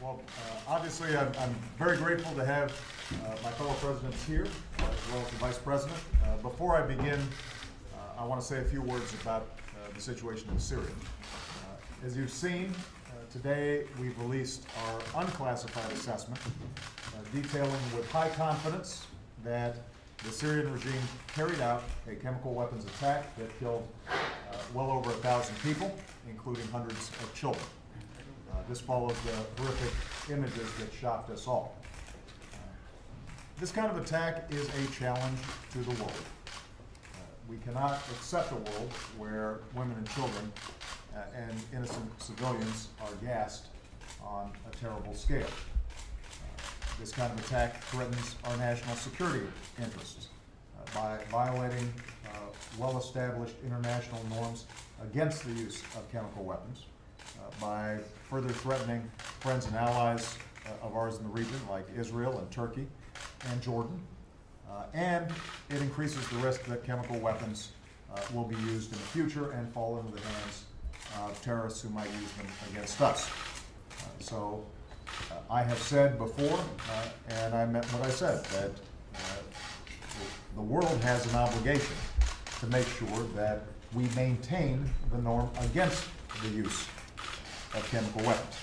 Well, obviously, I'm very grateful to have my fellow presidents here, as well as the vice president. Before I begin, I want to say a few words about the situation in Syria. As you've seen, today we've released our unclassified assessment, detailing with high confidence that the Syrian regime carried out a chemical weapons attack that killed well over 1,000 people, including hundreds of children. This follows the horrific images that shocked us all. This kind of attack is a challenge to the world. We cannot accept a world where women and children and innocent civilians are gassed on a terrible scale. This kind of attack threatens our national security interests by violating well-established international norms against the use of chemical weapons, by further threatening friends and allies of ours in the region, like Israel and Turkey and Jordan, and it increases the risk that chemical weapons will be used in the future and fall into the hands of terrorists who might use them against us. So I have said before, and I meant what I said, that the world has an obligation to make sure that we maintain the norm against the use of chemical weapons.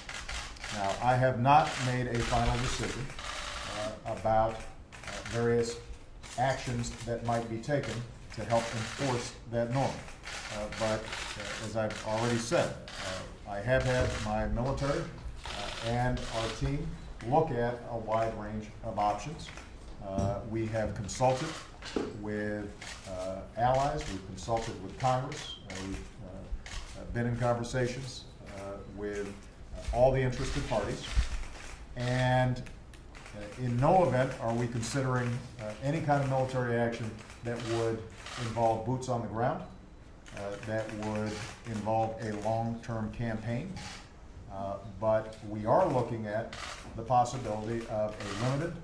Now, I have not made a final decision about various actions that might be taken to help enforce that norm. But as I've already said, I have had my military and our team look at a wide range of options. We have consulted with allies, we've consulted with Congress, we've been in conversations with all the interested parties, and in no event are we considering any kind of military action that would involve boots on the ground, that would involve a long-term campaign, but we are looking at the possibility of a limited,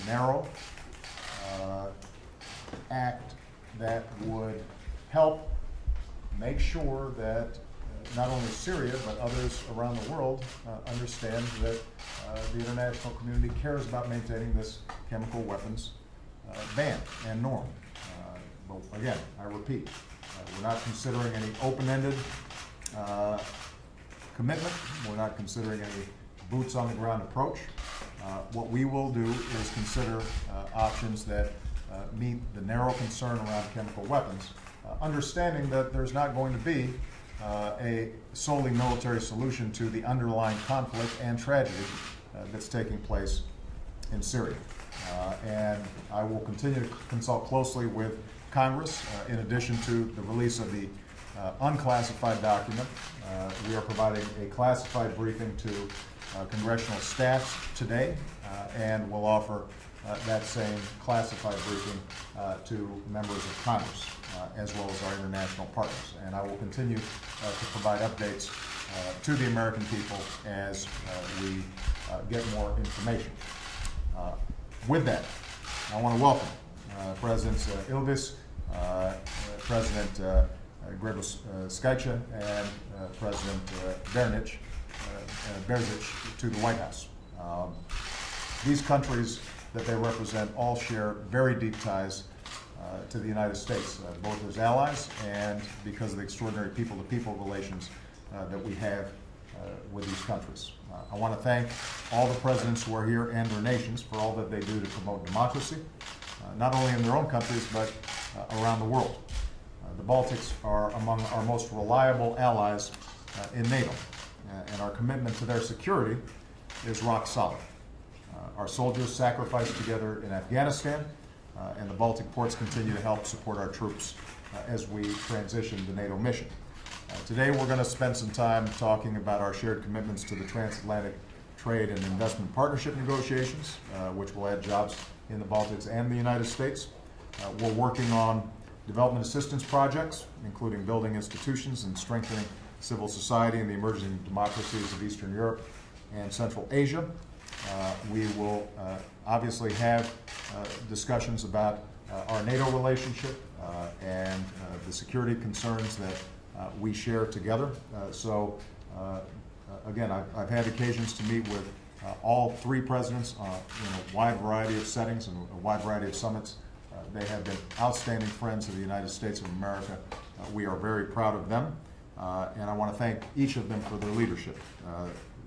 narrow act that would help make sure that not only Syria, but others around the world understand that the international community cares about maintaining this chemical weapons ban and norm. But again, I repeat, we're not considering any open-ended commitment. We're not considering any boots-on-the-ground approach. What we will do is consider options that meet the narrow concern around chemical weapons, understanding that there's not going to be a solely military solution to the underlying conflict and tragedy that's taking place in Syria. And I will continue to consult closely with Congress. In addition to the release of the unclassified document, we are providing a classified briefing to congressional staffs today, and we'll offer that same classified briefing to members of Congress, as well as our international partners. And I will continue to provide updates to the American people as we get more information. With that, I want to welcome Presidents Ilves, President Grybauskaitė, and President Berzic to the White House. These countries that they represent all share very deep ties to the United States, both as allies and because of the extraordinary people-to-people relations that we have with these countries. I want to thank all the presidents who are here and their nations for all that they do to promote democracy, not only in their own countries, but around the world. The Baltics are among our most reliable allies in NATO, and our commitment to their security is rock solid. Our soldiers sacrificed together in Afghanistan, and the Baltic ports continue to help support our troops as we transition the NATO mission. Today we're going to spend some time talking about our shared commitments to the transatlantic trade and investment partnership negotiations, which will add jobs in the Baltics and the United States. We're working on development assistance projects, including building institutions and strengthening civil society in the emerging democracies of Eastern Europe and Central Asia. We will obviously have discussions about our NATO relationship and the security concerns that we share together. So Again, I've had occasions to meet with all three presidents in a wide variety of settings and a wide variety of summits. They have been outstanding friends of the United States of America. We are very proud of them, and I want to thank each of them for their leadership.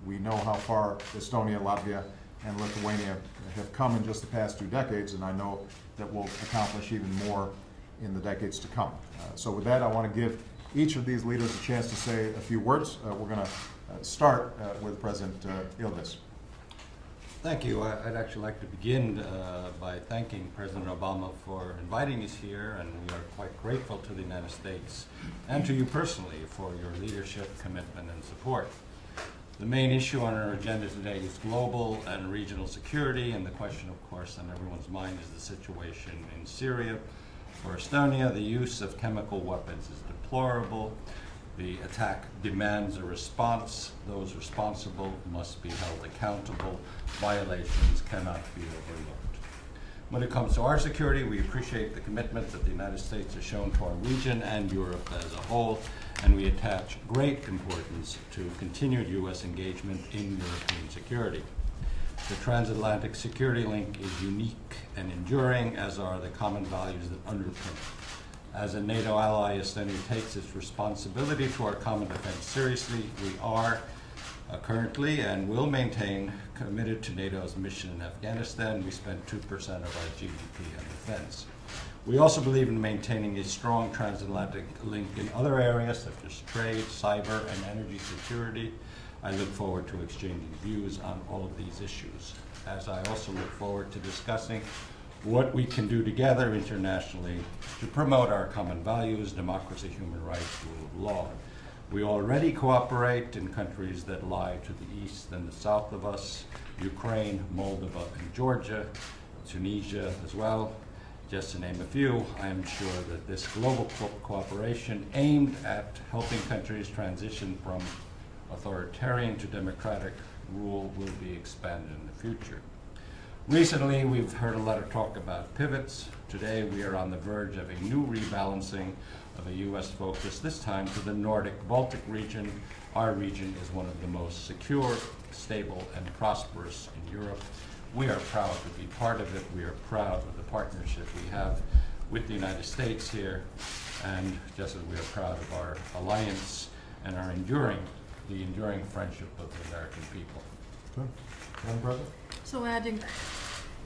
We know how far Estonia, Latvia, and Lithuania have come in just the past 2 decades, and I know that we'll accomplish even more in the decades to come. So with that, I want to give each of these leaders a chance to say a few words. We're going to start with President Yildiz. Thank you. I'd actually like to begin by thanking President Obama for inviting us here, and we are quite grateful to the United States and to you personally for your leadership, commitment, and support. The main issue on our agenda today is global and regional security, and the question, of course, on everyone's mind is the situation in Syria. For Estonia, the use of chemical weapons is deplorable. The attack demands a response. Those responsible must be held accountable. Violations cannot be overlooked. When it comes to our security, we appreciate the commitment that the United States has shown to our region and Europe as a whole, and we attach great importance to continued U.S. engagement in European security. The transatlantic security link is unique and enduring, as are the common values that underpin it. As a NATO ally, Estonia takes its responsibility to our common defense seriously. We are currently and will maintain committed to NATO's mission in Afghanistan. We spend 2% of our GDP on defense. We also believe in maintaining a strong transatlantic link in other areas such as trade, cyber, and energy security. I look forward to exchanging views on all of these issues, as I also look forward to discussing what we can do together internationally to promote our common values, democracy, human rights, rule of law. We already cooperate in countries that lie to the east and the south of us: Ukraine, Moldova, and Georgia, Tunisia as well, just to name a few. I am sure that this global cooperation aimed at helping countries transition from authoritarian to democratic rule will be expanded in the future. Recently, we've heard a lot of talk about pivots. Today, we are on the verge of a new rebalancing of a U.S. focus, this time to the Nordic-Baltic region. Our region is one of the most secure, stable, and prosperous in Europe. We are proud to be part of it. We are proud of the partnership we have with the United States here, and just as we are proud of our alliance and our enduring friendship of the American people. Good. Madam President? So adding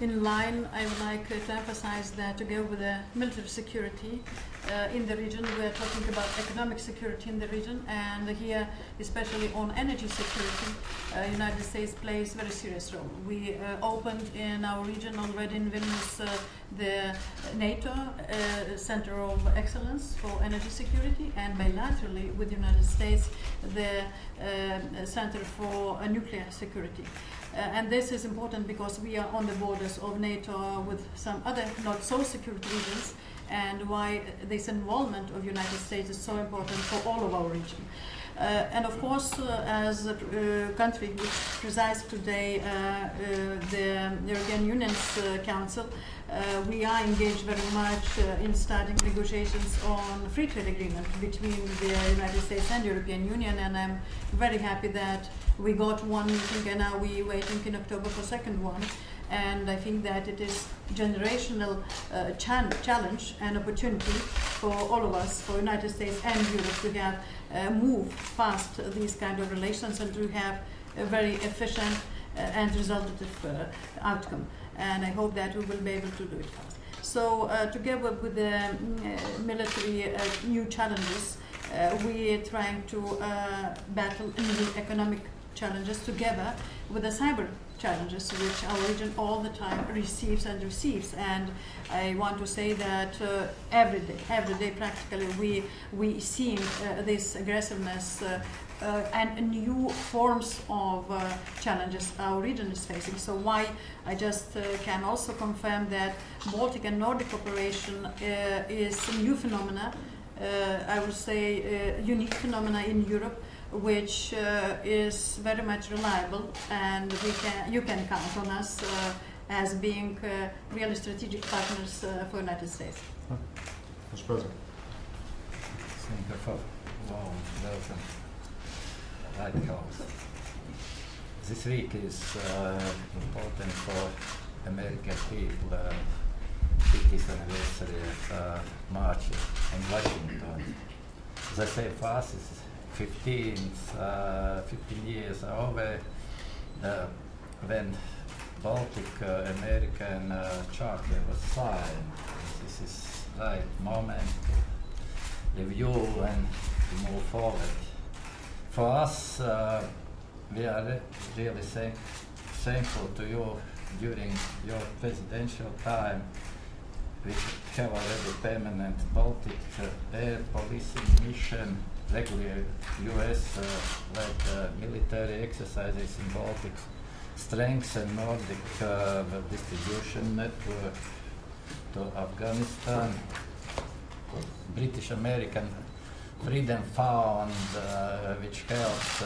in line, I would like to emphasize that together with the military security in the region, we are talking about economic security in the region, and here, especially on energy security, United States plays a very serious role. We opened in our region already in Vilnius the NATO Center of Excellence for Energy Security, and bilaterally with the United States the Center for Nuclear Security. And this is important because we are on the borders of NATO with some other not so secure regions, and why this involvement of United States is so important for all of our region. And of course, as a country which presides today the European Union's Council, we are engaged very much in starting negotiations on free trade agreement between the United States and European Union, and I'm very happy that we got one meeting and now we're waiting in October for second one. And I think that it is generational challenge and opportunity for all of us, for United States and Europe, to have move fast these kind of relations and to have a very efficient and resultative outcome. And I hope that we will be able to do it fast. So together with the military new challenges, we are trying to battle new economic challenges together with the cyber challenges which our region all the time receives. And I want to say that every day practically we see this aggressiveness and new forms of challenges our region is facing. So why I just can also confirm that Baltic and Nordic cooperation is a new phenomena, I would say unique phenomena in Europe, which is very much reliable, and you can count on us as being really strategic partners for United States. Mr. President. radicals. This week is important for American people. 50th anniversary of March in Washington. As I say, for us, it's 15 years over when Baltic American Charter was signed. This is right moment to review and to move forward. For us, we are really thankful to you during your presidential time. We have already permanent Baltic air policing mission, regular US-led military exercises in Baltic, strengthen Nordic distribution network to Afghanistan, British-American Freedom Fund, which helps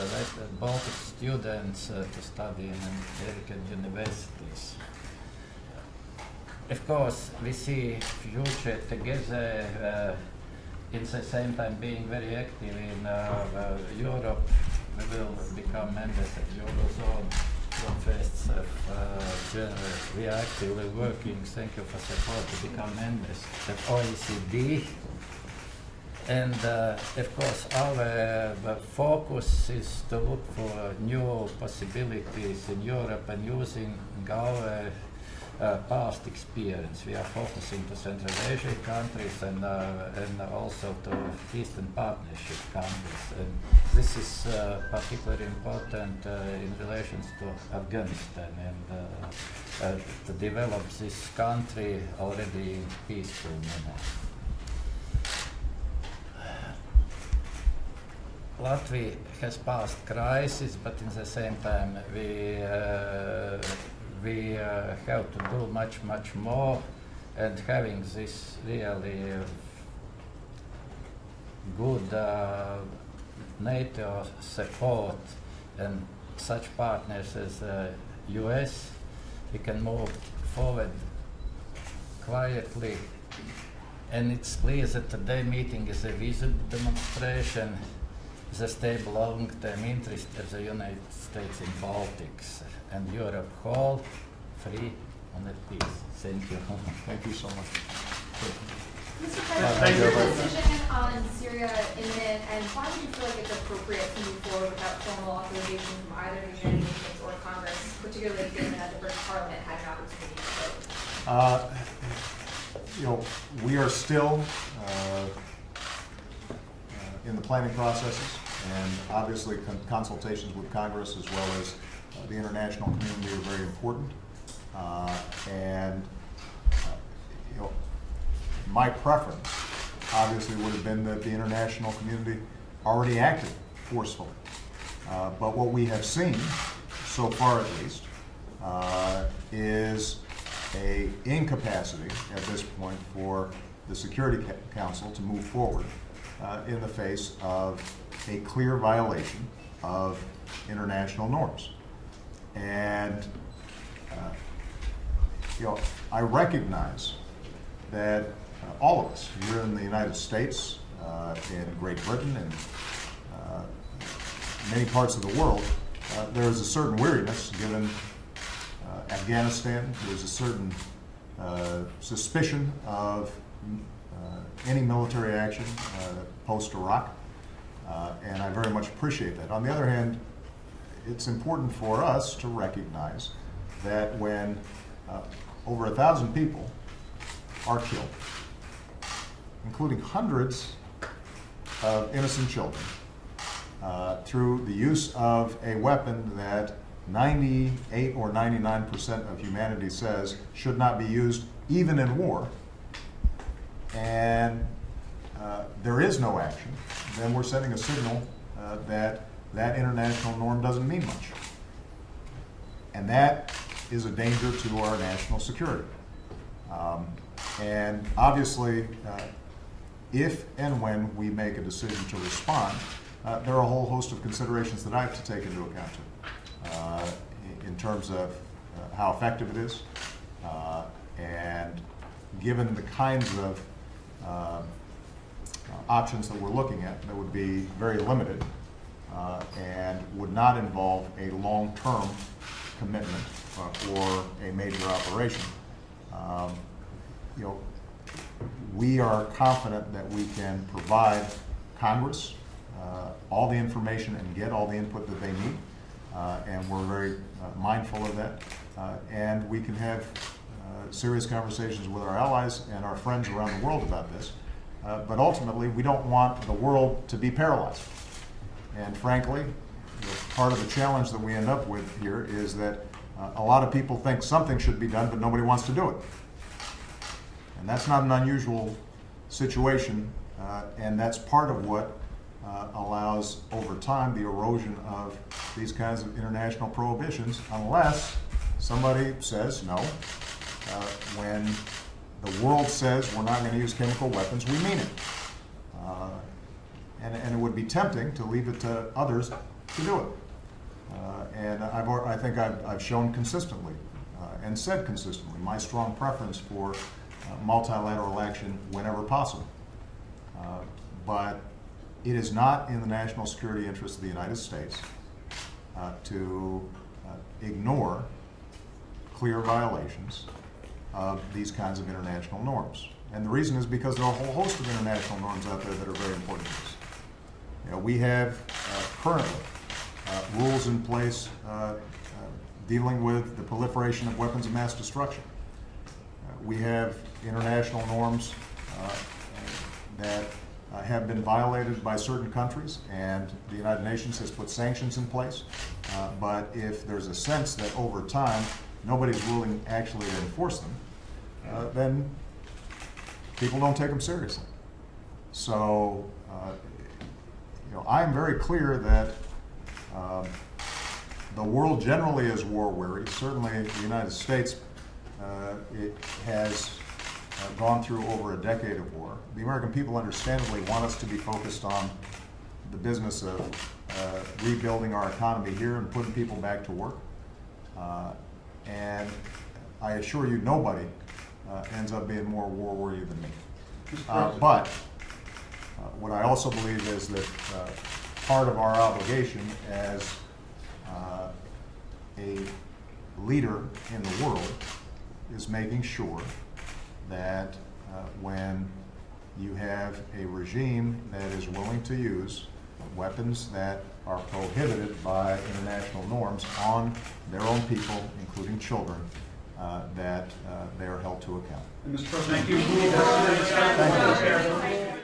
Baltic students to study in American universities. Of course, we see future together. In the same time, being very active in Europe, we will become members of Eurozone from 1st of January. We are actively working, thank you for support, to become members of OECD. And of course, our focus is to look for new possibilities in Europe and using our past experience. We are focusing to Central Asian countries and also to Eastern Partnership countries. And this is particularly important in relation to Afghanistan and to develop this country already in peaceful manner. Latvia has passed crisis, but in the same time we have to do much more, and having this really good NATO support and such partners as US, we can move forward quietly. And it's clear that today's meeting is a visible demonstration the stable long-term interest of the United States in Baltics and Europe whole, free and at peace. Thank you. Thank you so much. Mr. President, is the decision on Syria imminent, and why do you feel like it's appropriate to move forward without formal authorization from either the United Nations or Congress, particularly given that the British Parliament had an opportunity to vote? We are still in the planning processes, and obviously consultations with Congress as well as the international community are very important. My preference obviously would have been that the international community already acted forcefully. But what we have seen, so far at least, is an incapacity at this point for the Security Council to move forward in the face of a clear violation of international norms. And I recognize that all of us here in the United States, in Great Britain, and many parts of the world, there is a certain weariness given Afghanistan. There's a certain suspicion of any military action post-Iraq, and I very much appreciate that. On the other hand, it's important for us to recognize that when over 1,000 people are killed, including hundreds of innocent children, through the use of a weapon that 98 or 99% of humanity says should not be used even in war, and there is no action, then we're sending a signal that that international norm doesn't mean much. And that is a danger to our national security. And obviously, if and when we make a decision to respond, there are a whole host of considerations that I have to take into account in terms of how effective it is, and given the kinds of options that we're looking at, that would be very limited. and would not involve a long-term commitment or a major operation. You know, we are confident that we can provide Congress all the information and get all the input that they need, and we're very mindful of that. And we can have serious conversations with our allies and our friends around the world about this. But ultimately, we don't want the world to be paralyzed. And frankly, part of the challenge that we end up with here is that a lot of people think something should be done, but nobody wants to do it. And that's not an unusual situation, and that's part of what allows, over time, the erosion of these kinds of international prohibitions, unless somebody says no. When the world says we're not going to use chemical weapons, we mean it. And it would be tempting to leave it to others to do it. And I think I've shown consistently and said consistently my strong preference for multilateral action whenever possible. But it is not in the national security interest of the United States to ignore clear violations of these kinds of international norms. And the reason is because there are a whole host of international norms out there that are very important to us. You know, we have currently rules in place dealing with the proliferation of weapons of mass destruction. We have international norms that have been violated by certain countries, and the United Nations has put sanctions in place. But if there's a sense that over time nobody's willing actually to enforce them, then people don't take them seriously. So, you know, I'm very clear that the world generally is war weary. Certainly, the United States, it has gone through over a decade of war. The American people understandably want us to be focused on the business of rebuilding our economy here and putting people back to work. And I assure you, nobody ends up being more war-weary than me. But what I also believe is that part of our obligation as a leader in the world is making sure that when you have a regime that is willing to use weapons that are prohibited by international norms on their own people, including children, that they are held to account. Mr. President, thank you.